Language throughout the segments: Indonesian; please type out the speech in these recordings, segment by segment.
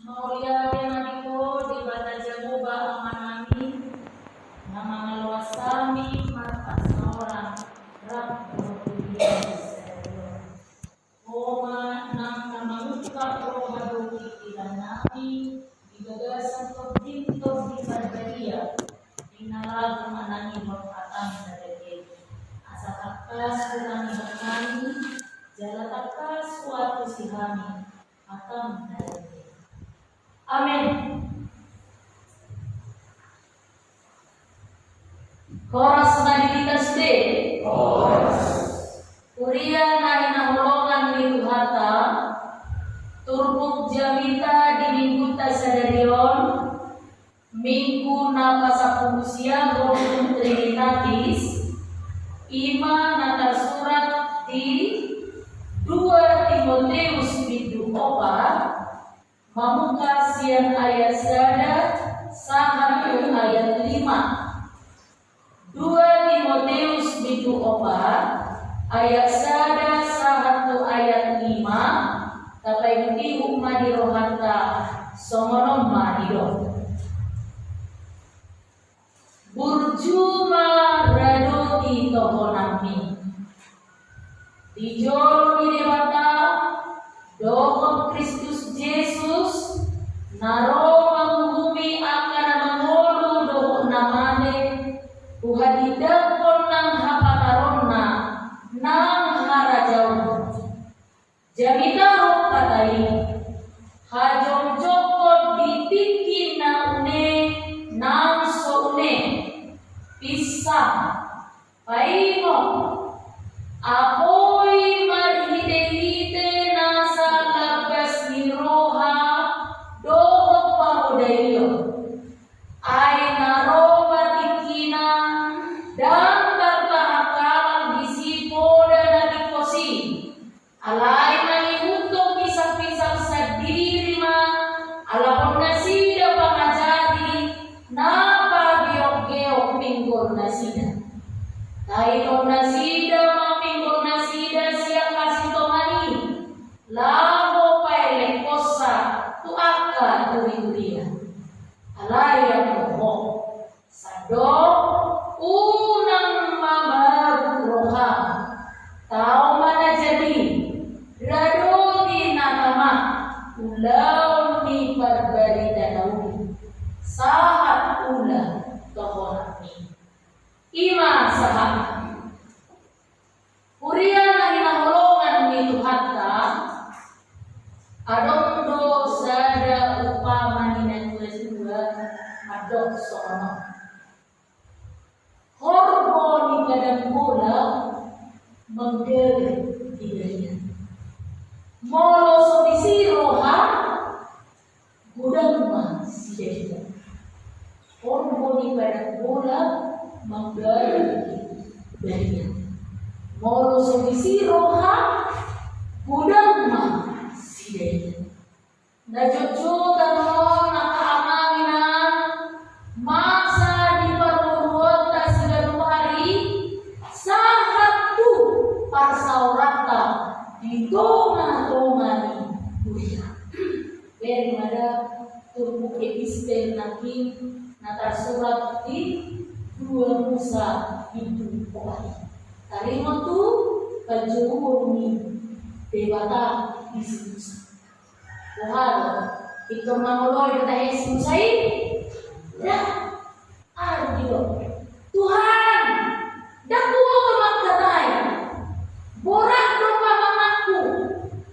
Maulia Denadiko di Bata Jagoba Amanami Nama Maluasami Mata Seorang Rabu Oma Nangka Mamuka Roba Doki Ilanami di gagasan Tobinto di Barbaria Inalagu Manani Mokatami Nadege Asakakas Kurani Bakani Jalatakas Suatu Sihami Atam Nadege. Amin. Horas Madilitas D. Kuria nahina holongan di Tuhata Turbuk Jamita di Mingguta Sadarion Minggu Napasapumusia Gordon Trinitatis Ima natar surat di 2 Timoteus bidu opat Mamuka siang ayat sada sahatu ayat 5 2 Timoteus bidu opat ayat sada sahatu ayat 5 tapai muti umma di rohanta songonom manido burjuma rado di tokonami di jolo di dewata dohon Kristus Yesus naro manghumi akan mangolu dohon namane uhadidakon nang hapataronna nang harajau jamita hok katai hajong jokot dipikin na une nang so une pisang paimo apoy marhite-hite nasa labas ni roha dohot parudayo ay naroba tikina dan tertahakalang disipo dan natikosi alay manihuntong pisang-pisang sa dirima alapon na sida pangajari na pagiyok-giyok minggol na sida tayo na sida mamingol na sida siya kasintomani labo paile kosa tuaka turi-turia alaya mo sado unang mamaruroha tao mana jadi rado di natama ulaw ni barbari danawi sahat ula tohonami ima sahat Kuria na hinaholongan ni Tuhata adondo sada upama ni tulis dua adok sono horbo ni badan bola menggeli dirinya molo sobisi roha gudang ma sideda horbo ni badan bola menggeli dirinya molo sobisi roha gudang ma sideda na jojo danon nakaamaminan masa di paruruot ta sigano hari sahatu parsaurata di tonga-tonga ni kuya dari ada turbuk epistel nakin natar surat di 2 Musa itu pokoknya tarimo tu kajuhur ni dewata Yesus. Wahalo itu mangoloy ta Yesus ay. Ya. Aduh. Tuhan, daku ka magkatay. Borak do pamangku.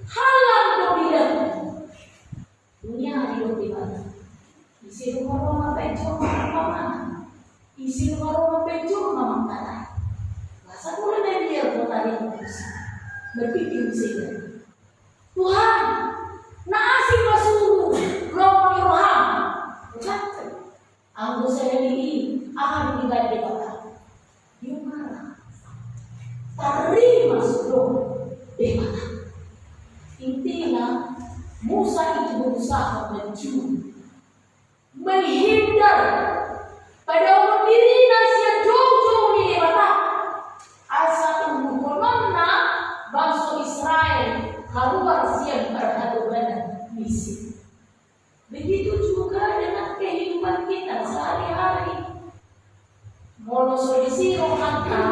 Halang do bilang. Dunia hidup di mana? Isi rumah pencur mamang. Isi rumah pencur mamang tanah. Masa boleh dia bertanya terus berpikir sehingga Tuhan naasi basuh lomoni roham anggo saya ini akan tinggal di bawah gimana terima suruh bagaimana intinya Musa itu berusaha mencuri menghindar pada orang diri nasihat jojo di dewata asa umumna bangsa Israel haruan siang berhadapan misi Begitu juga dengan kehidupan kita sehari-hari. Monosodisiro kata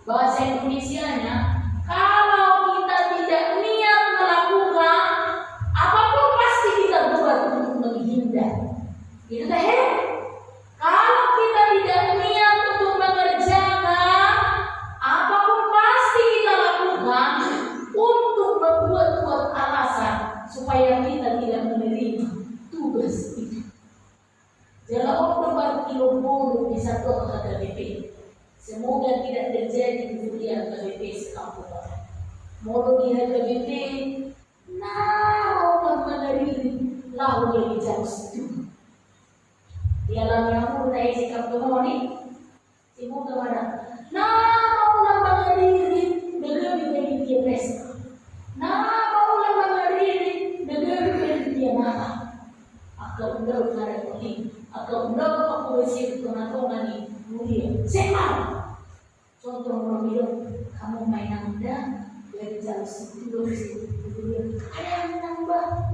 bahasa Indonesianya, kalau kita tidak niat melakukan apapun pasti kita buat untuk menghindar. Itu teh. Kalau kita tidak niat untuk mengerjakan apapun pasti kita lakukan untuk membuat alasan supaya kita tidak menerima tugas itu. Dalam waktu kilo di satu KBP. Semoga tidak terjadi kemudian KBP sekampung. Mau di KBP, nah orang menerima lahu yang jauh situ. Di alam yang mulai sekampung ini, semoga mana. Nah orang menerima negeri dia pesta. Nah orang menerima negeri dia nama. Akan undang hari ini. Atau undang aku bersih pengatongan ini mulia. Saya contoh orang bilang kamu main anda dari jauh situ ada yang nambah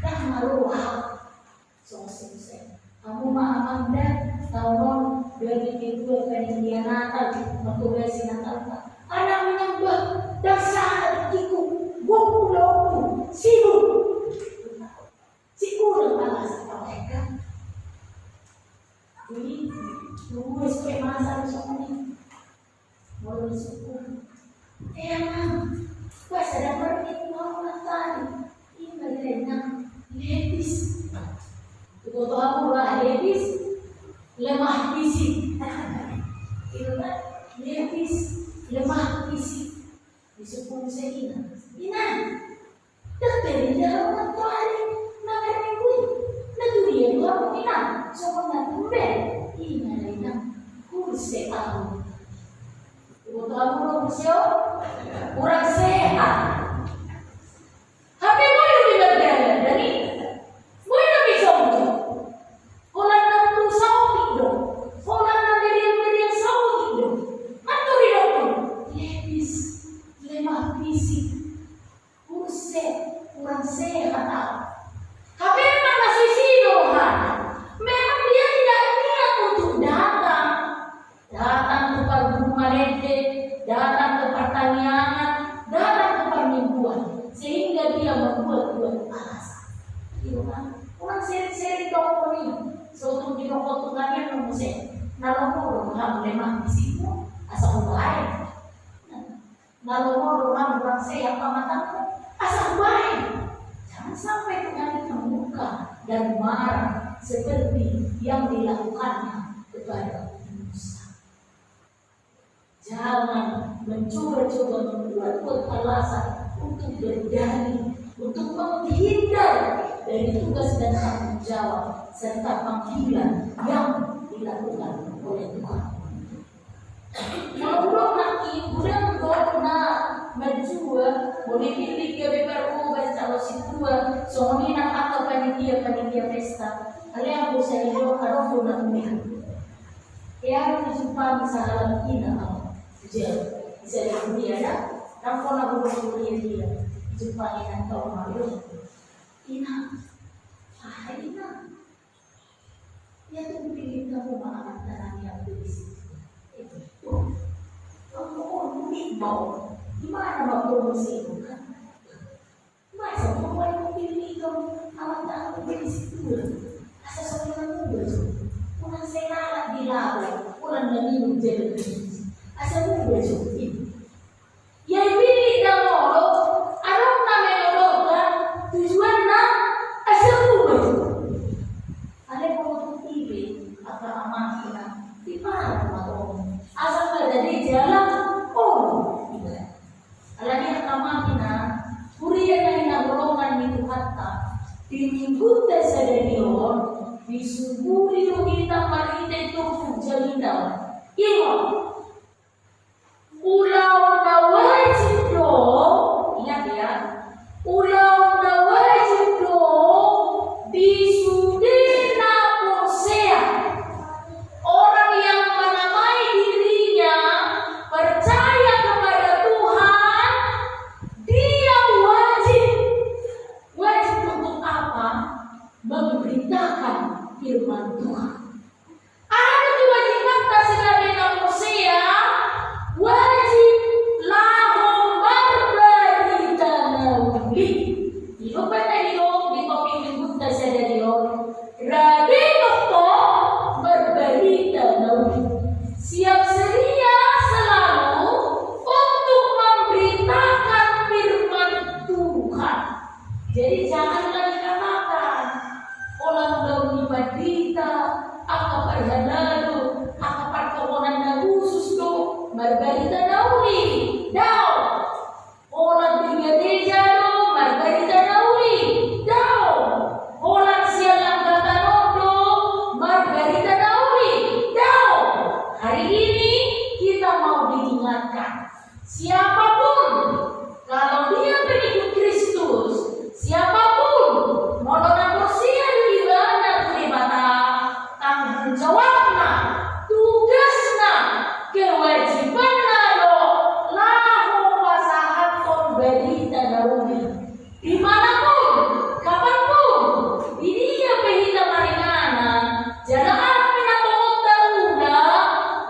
dah maruah selesai. Kamu mah anda tahun dari itu akan dia Natal waktu bersih Natal ada yang nambah dasar iku buku sibuk dengan alasan mereka. Ini tunggu sampai masa ini mau bersyukur. Emang pas ada pergi mau makan ini berenang lepis. Itu tahu lah lepis lemah fisik. Itu kan lepis lemah fisik disebut sehina. Ina dokter dia orang tua hari makan minggu. Dia dua pimpinan, soalnya tumben, ini ada kurus tahu. Kebetulan kurang sehat. Tapi mau yang tidak berada dari, mau yang bisa untuk, orang nanti sahut itu, orang nanti dia sahut itu, mantu hidup pun, lebis, lemah fisik, kurang sehat. Tapi memang masih sidohan. Memang dia tidak niat untuk datang ke Parburung Malete, datang ke pertanian, datang ke permingguan, sehingga dia membuat alasan. Gitu kan? Orang seri-seri dokter ini, suatu di dokter tunanya memusik, nalong orang memang di situ asal baik. Nalong orang sehat pamatan asal baik. Jangan sampai dengan terbuka dan marah seperti yang dilakukannya kepada Musa. Jangan mencoba-coba membuat alasan untuk berdalih, untuk menghindar dari tugas dan tanggung jawab serta panggilan yang dilakukan oleh Tuhan. Kalau nanti udah pernah menjual, boleh pilih ke BPRU baca si tua, soalnya atau panitia pesta. Kalian bisa hidup ada pun nak ya dijumpa misalnya kita bisa dia ada, dan kalau belum dia jumpa dengan tahu malu, ina, ya tuh pilih kamu makan tanah yang berisik. Kamu mau gimana mau promosi itu kan? Masa mau yang pilih kamu alat berisik dulu? Asal soalnya muda tuh, orang senala di laut, orang minum jadi berisik. Asal muda tuh ini. Yang pilih kamu ada namanya kan tujuan nak asal muda tuh. Ada kalau pilih atau amanah di mana mau? Asal ada di jalan, alanya kamakina, kuliah na golongan itu kata, tinibut sa danion, disuburi yung kita marita ito jalinaw. Iyo, ulaw na wajib do, ingat ya, ulaw na wajib do, disudi na posea. Orang yang menamai dirinya percaya kepada Tuhan, dia wajib untuk apa? Memberi Daudi. Hidup pada hidup di kopi hidup tak sadar hidup. Raden Dokto berberita Daudi. Siap sedia selalu untuk memberitakan firman Tuhan. Jadi janganlah dikatakan orang Daudi berita, apa perhalalu, apa perkawanan na khusus to, berberita Daudi. Daw, orang tiga-tiga do, berberita Daudi. Daw, orang sialang katanodo, berberita Daudi. Daw, hari ini kita mau diingatkan, siapapun kalau dia pengikut Kristus, siapapun mau orang berusia di mana terlibat tanggung jawabnya, tugasnya, kewajibannya lo lahu pasahaton berita Daudi. Dimanapun, kapanpun, ini dia pehita maringana, jangan menatong Dauda,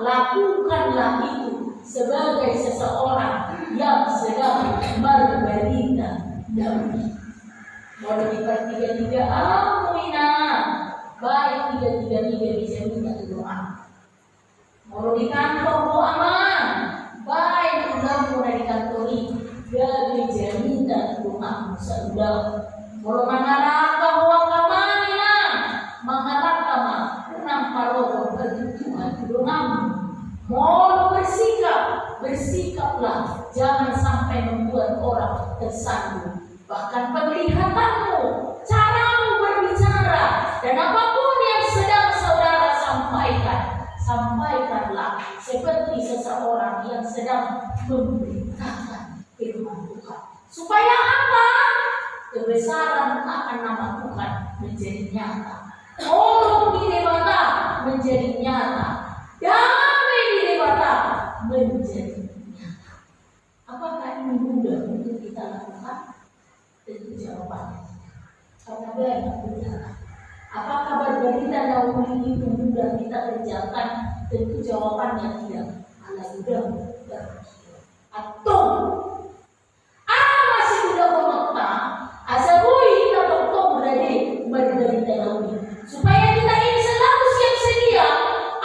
lakukanlah itu sebagai seseorang yang sedang berberita Daudi. Mau dipertiga-tiga amuina, baik tiga-tiga bisa minta doa. Mau di kantor mau aman, baik udah mulai di kantor ini, bisa minta doa sudah. Mau mangaraka huang kamanina, mangaraka mah unang paroh bertuhan doamu. Mau bersikaplah, jangan sampai membuat orang tersandung. Bahkan penglihatanmu, caramu berbicara, dan apapun yang sedang saudara sampaikanlah seperti seseorang yang sedang memberitakan firman Tuhan. Supaya apa? Kebesaran akan nama Tuhan menjadi nyata. Tolong di dewata menjadi nyata. Damai di dewata menjadi nyata. Apakah ini mudah untuk kita lakukan? Tentu jawabannya karena banyak benar. Apakah berberita Daudi itu mudah kita kerjakan? Tentu jawabannya tidak. Ala mudah atau masih mudah pemerintah asabui kita dokter berada berberita Daudi supaya kita ini selalu siap sedia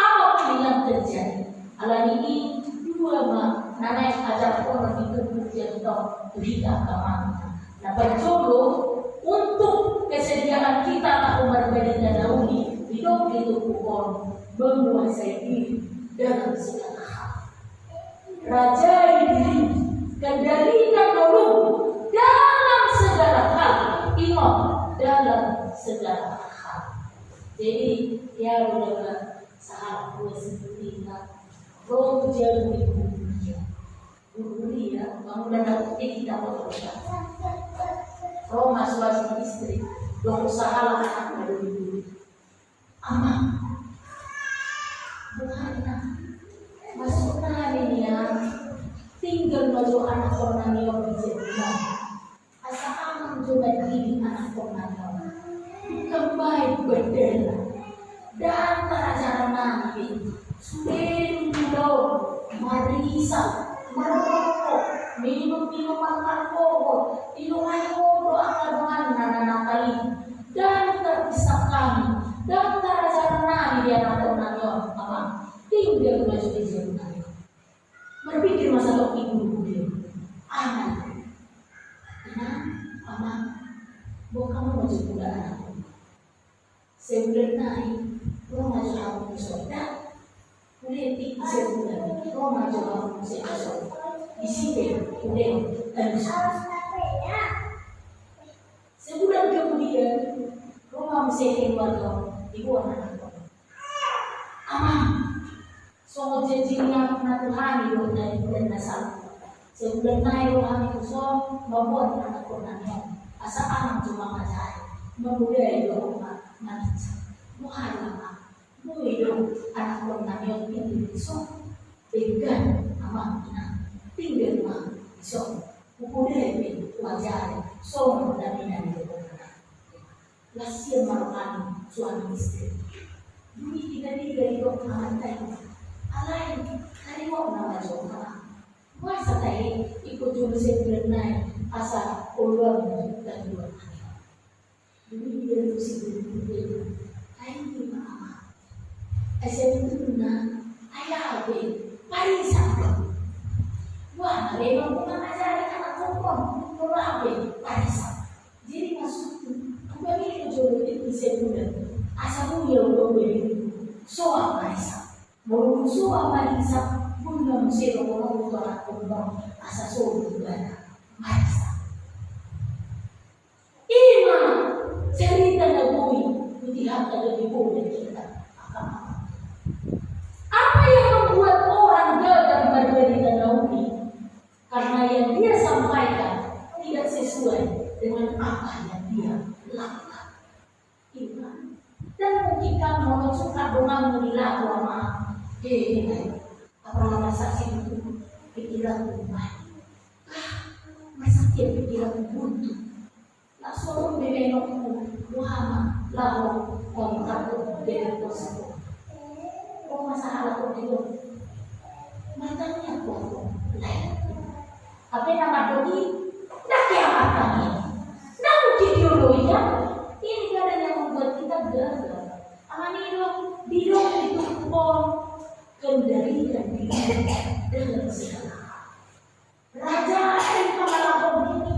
apapun yang terjadi. Ala ini dua nanai ajar orang itu yang tahu berita keamanan. Nah, berjodoh untuk kesediaan kita tak berberita Daudi hidup itu pukul menguasai diri dalam segala hal. Rajai diri, kendalikan dulu dalam segala hal, ingat dalam segala hal. Jadi ya udah sahabat gue seperti roh jauh di bumi ya, kamu dan aku kita mau berusaha. Roma suami istri, berusaha anak dari dulu. Aman, bukan masuk hari ini ya, tinggal maju anak orang yang dijadikan. Asal aman juga diri anak orang bukan baik berdela dan teracara nanti. Sudah dulu marisa, merokok, minum alkohol, minum alkohol akan dengan kali dan terpisahkan dan teracara dia anak apa tinggal maju di jalan. Berpikir masa lalu ibu dia, anak, aman, bukan maju pula anak. Sebulan naik, lo maju kamu soda. Politik sebulan, lo maju kamu soda. Di sini, udah dan sebulan kemudian, rumah mesti keluarga ibu anak aman. So janjinya pernah Tuhan hidup dari bulan nasal. Sebulan naik rohani kusong membuat anak konannya. Asa anak cuma ngajari, membudaya doa manusia. Muharram, mu hidup anak konannya yang kusong. Dengan amanah. Tinggal mah so ukudai wajari so mendamina di depan lasia marokani suami istri bumi tiga-tiga itu amantai alai kari mau nama jomah masa tadi ikut jurusan berenai asa ulang dan dua. Jadi dia itu sih berbeda. Ayo gimana? Asal itu na, ayah be, paling sampai. Wah, memang bukan ajaran anak perempuan, orang be, paling sampai. Jadi maksudku, kembali ke jodoh itu bisa mudah. Asal dia udah beri, soal paling sampai. Mau soal paling sampai, pun mesti orang tua anak perempuan asal soal juga. Marisa. Ima cerita Nabi melihat dari boleh kita akan apa yang membuat orang gagal bercerita Nabi? Karena yang dia sampaikan tidak sesuai dengan apa yang dia lakukan. Iman. Dan mungkin kamu suka dengan melihat lama, apa nama saksi itu pikiran rumah. Masa dia pikiran buntu. Tak suruh bebenokku Muhammad lalu kontrak dengan tersebut. Oh masalah aku itu matanya kok lain. Apa nama doi? Tak kiamat ini. Tak mungkin dulu ya. Ini kadang yang membuat kita gagal. Bidong itu pun kendalikan diri dengan segala. Raja dan kepala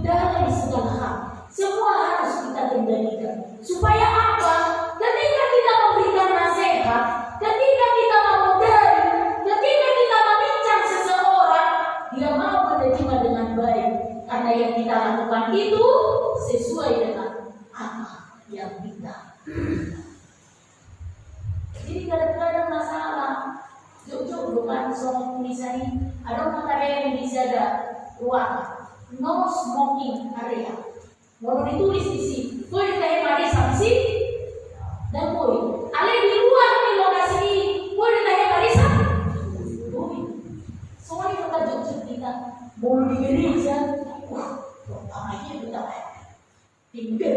dalam segala hal. Semua harus kita kendalikan. Supaya apa? Ketika kita memberikan nasihat, ketika kita memudari, ketika kita memincang seseorang, dia mau menerima dengan baik. Karena yang kita lakukan itu sesuai dengan apa yang kita. Jadi kadang-kadang masalah. Jujur bukan soal tulisan ada kata yang bisa ada ruang no smoking area. Mau ditulis di sini, boleh kita pada sanksi dan boleh. Ale di luar di lokasi ini, boleh kita pada sanksi. Boleh. Soalnya kita jujur kita mau di gereja, akhirnya kita tinggal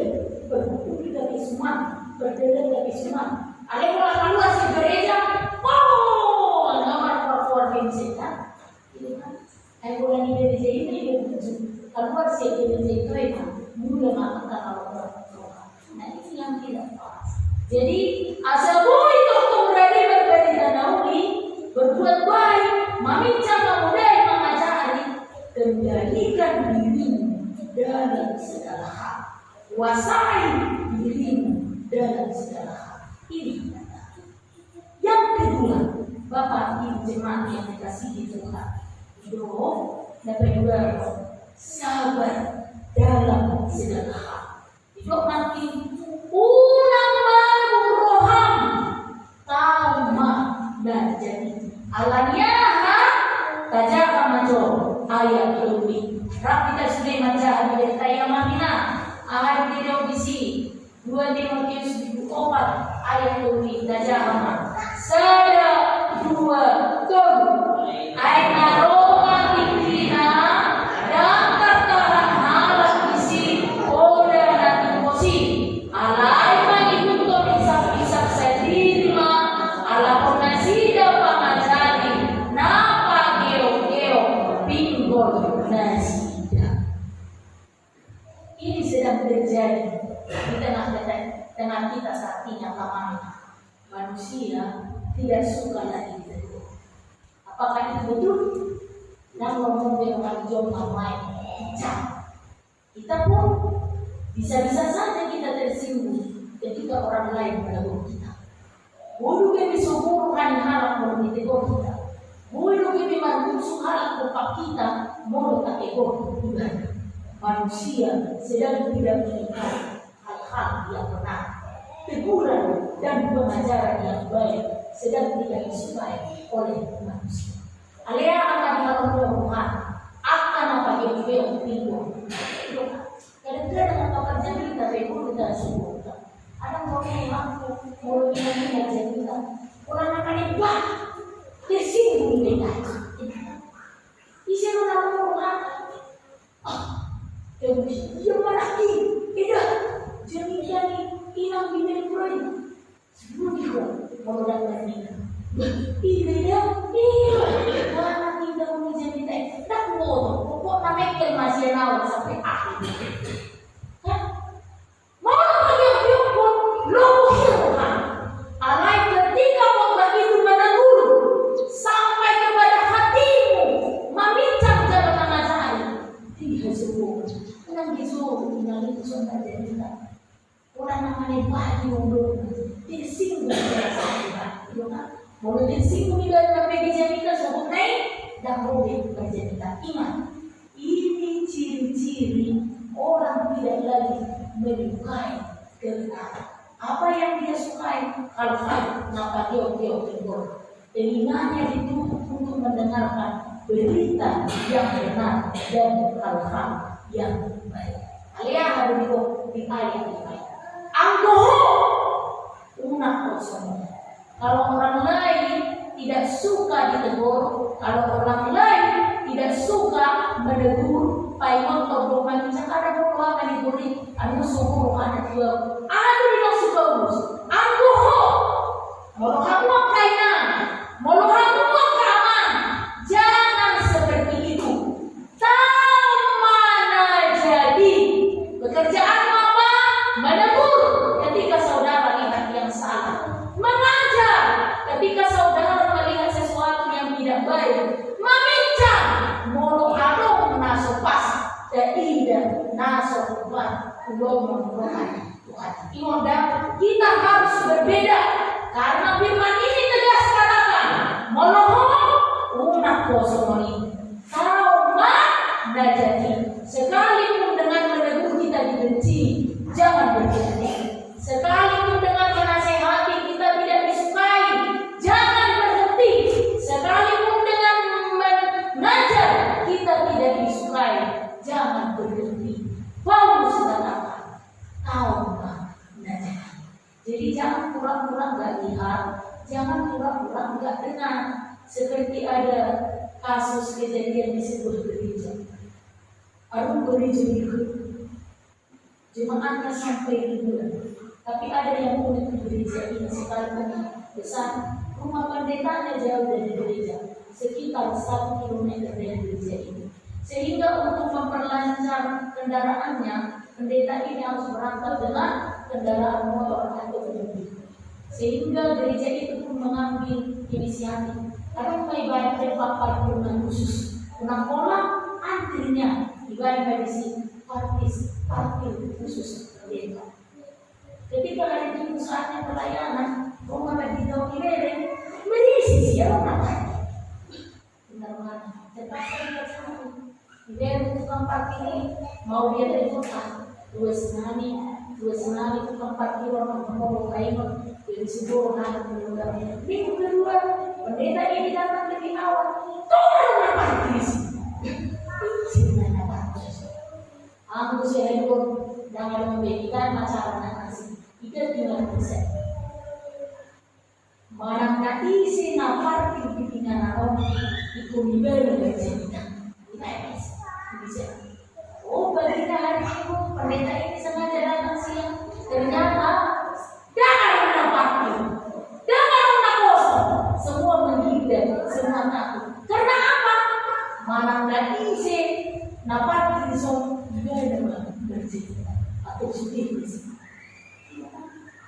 berkumpul dari semua, berdalam dari semua. Ale kalau keluar di gereja, Vincent kan, itu kan, bulan ini dari ini keluar sih dari itu mulai makan kalau nah itu yang tidak pas. Jadi asal itu berani berbeda dan Nabi berbuat baik, memincang memudai mengajari, kendalikan dirimu dalam segala hal, kuasai dirimu dalam segala hal. Ini yang kedua. Bapak Ibu jemaat yang dikasihi Tuhan, dapat juga sabar dalam segala hal. Hidup nanti unang baru roham tauma dan jadi alanya tajaka majo ayat lebih. Rapi kita sudah macam dari tayamamina ayat tidak bisi 2 Timotius 4 ayat lebih tajaka sada dua aina Roma Tikrina dan tertahan halat isi oda nanti posi alai mengikuti bisa sendiri ala konasida pangajari napa geo pinggol nasida. Ini sedang terjadi di tengah kita saat ini manusia tidak suka lagi itu. Apakah itu betul? Yang ngomong dengan jomah main, kita pun bisa-bisa saja kita tersinggung ketika orang lain menegur kita. Bulu kami sumurkan halak menegur kita. Bulu kami mantusu halak bepak kita mau tak ego juga. Manusia sedang tidak menyukai hal-hal yang benar, teguran dan pengajaran yang baik sedang tidak disukai oleh manusia. Alea akan dilakukan Tuhan akan apa yang dia pilih. Kadang-kadang apa kerja kita pun kita sempurna. Ada orang yang mau kita kita orang akan hebat tersinggung dengan isi orang Tuhan. Yang berarti tidak jadi inang bintang proyek. Budiho mau datang ini. Iya, mana tidak mau jadi tak mau. Pokok namanya masih nawa sampai tinggal itu sudah jadi orang namanya bagi undur tersinggung biasa itu kan boleh tersinggung juga sampai dijadikan sebut naik dan boleh berjadikan ingat ini ciri-ciri orang tidak lagi menyukai kebenaran. Apa yang dia sukai kalau kenapa dia tegur telinganya ditutup untuk mendengarkan berita yang benar dan hal-hal yang baik. Kalian harus di ayat ini. Angkoho unak kosong. Kalau orang lain tidak suka ditegur, kalau orang lain tidak suka menegur, paimon atau bukan ada berapa diberi, anu suku ada dua, anu tidak suka urus. Angkoho, mau kamu kainan, mau kamu kaman, jangan seperti itu. Mana jadi pekerjaan apa? Menegur ketika saudara lihat yang salah, mengajar ketika saudara melihat sesuatu yang tidak baik, memincang mulu adong naso pas tidak naso kuat ulung Tuhan. Imoda kita harus berbeda karena firman ini tegas katakan molohong unak kosong trauma najati sekalipun dengan menegur kita dibenci jangan berhenti, sekalipun dengan menasehati kita tidak disukai jangan berhenti, sekalipun dengan mengajar kita tidak disukai jangan berhenti. Paulus katakan trauma najati. Jadi jangan pura-pura nggak lihat, jangan pura-pura nggak dengar. Seperti ada kasus kejadian di sebuah gereja. Ada gereja itu jemaatnya sampai ribuan, tapi ada yang unik di gereja ini sekalipun besar. Rumah pendetanya jauh dari gereja, sekitar 1 kilometer dari gereja ini. Sehingga untuk memperlancar kendaraannya, pendeta ini harus berangkat dengan kendaraan motor atau mobil. Sehingga gereja itu pun mengambil inisiatif. Karena ibadah tempat parkiran khusus, pulang kolam antrinya ibadah di sini parkir khusus pendeta. Ketika hari itu saatnya pelayanan, rumah bagi jauh kiri berisi siapa namanya? Benar-benar terpaksa dia tukang parkir mau dia dari kota dua senami tukang parkir orang mau kain dari sebuah hari menunggu minggu kedua pendeta ini datang lebih awal tolong parkir sini mana parkir aku sehingga jangan memberikan masalah nasi itu tinggal bisa barang kati sina parkir di tinggal orang ikut dibeli bercerita bisa. Oh, bagi hari itu pendeta ini sengaja datang siang. Ternyata jangan ada parkir, jangan ada kosong. Semua menghindar, semua takut. Karena apa? Mana nggak isi, nah parkir so juga ada bercerita atau sulit di sini.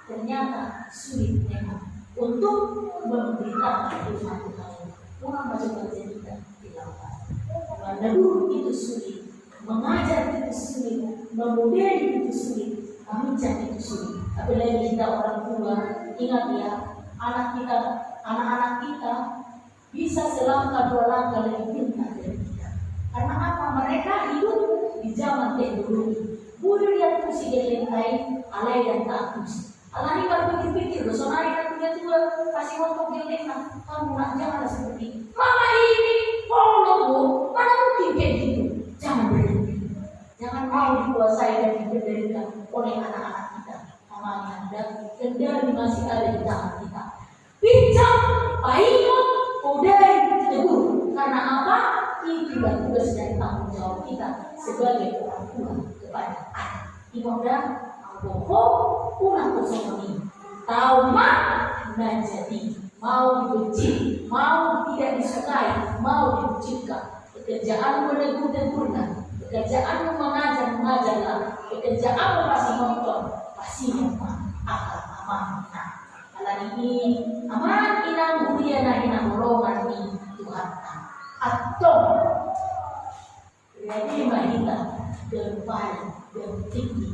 Ternyata sulit memang untuk memberitakan firman Tuhan. Orang masuk bercerita di lapangan. Menegur itu sulit, mengajar itu sulit, memudahkan itu sulit, memincang itu sulit. Apalagi kita orang tua, ingat ya, anak-anak kita bisa selangkah 2 langkah lebih pintar dari kita. Karena apa? Mereka hidup di zaman teknologi. Boleh lihat kursi gelentai, alai dan tak kursi. Alai kalau pikir-pikir, sonari kan punya tua, kasih untuk gelentai, kamu nak jangan seperti mama ini. Kalau mana mungkin kayak gitu? Jangan berhenti. Jangan mau dikuasai dan dikendalikan oleh anak-anak kita. Namanya ada kendali masih ada di tangan kita. Bincang, paimon, udai, tegur. Karena apa? Ini juga tugas dan tanggung jawab kita sebagai orang tua kepada anak. Imoda, angkoho, pulang kosong ini. Trauma dan jadi. Mau dibenci, mau tidak disukai, mau dibucikkan. Pekerjaan menegur-tegurkan, pekerjaan mengajarlah, pekerjaan kasih nonton, kasih nonton, aman. Kalau ini aman, inang mulia inang golongan ini Tuhan. Atau jadi mahita depan dan tinggi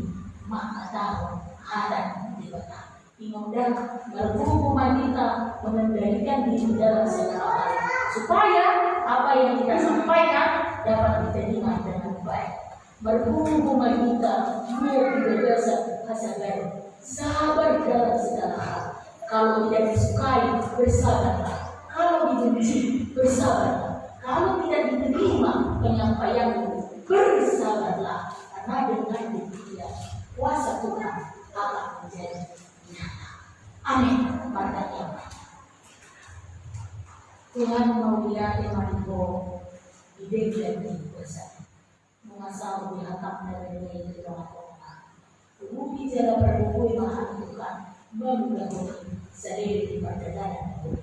maka tahu hadan di benak. Ingundang berguru wanita mengendalikan diri dalam segala hal supaya apa yang kita sampaikan dapat diterima dengan baik. Berguru wanita mau berjasa kasagar sabar dalam segala hal. Kalau tidak disukai bersabarlah, kalau dibenci bersabarlah, kalau tidak diterima penyampaianmu bersabarlah, karena dengan demikian kuasa Tuhan akan menjadi nyata. Amin. Berkatnya Tuhan mau lihat Mariko ide dan bersama mengasal dihatap dari ini dalam Tuhan. Tubuh bicara berbuku mahan Tuhan membangun sendiri di perjalanan Tuhan.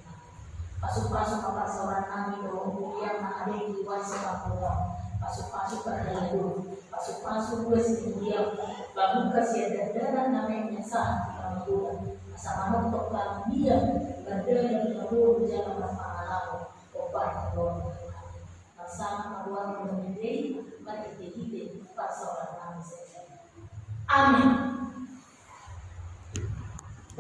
Pasuk-pasuk apa seorang kami doa yang ada di luar sepak bola. Pasuk-pasuk berlalu, pasuk-pasuk gue sedia, bangun kesiadaran namanya saat kita bulan. Sama untuk kalau dia berdaya lalu berjalan berpengalaman, obat doa Tuhan. Bersama keluarga menjadi berhenti-henti pas seorang kami selesai. Amin.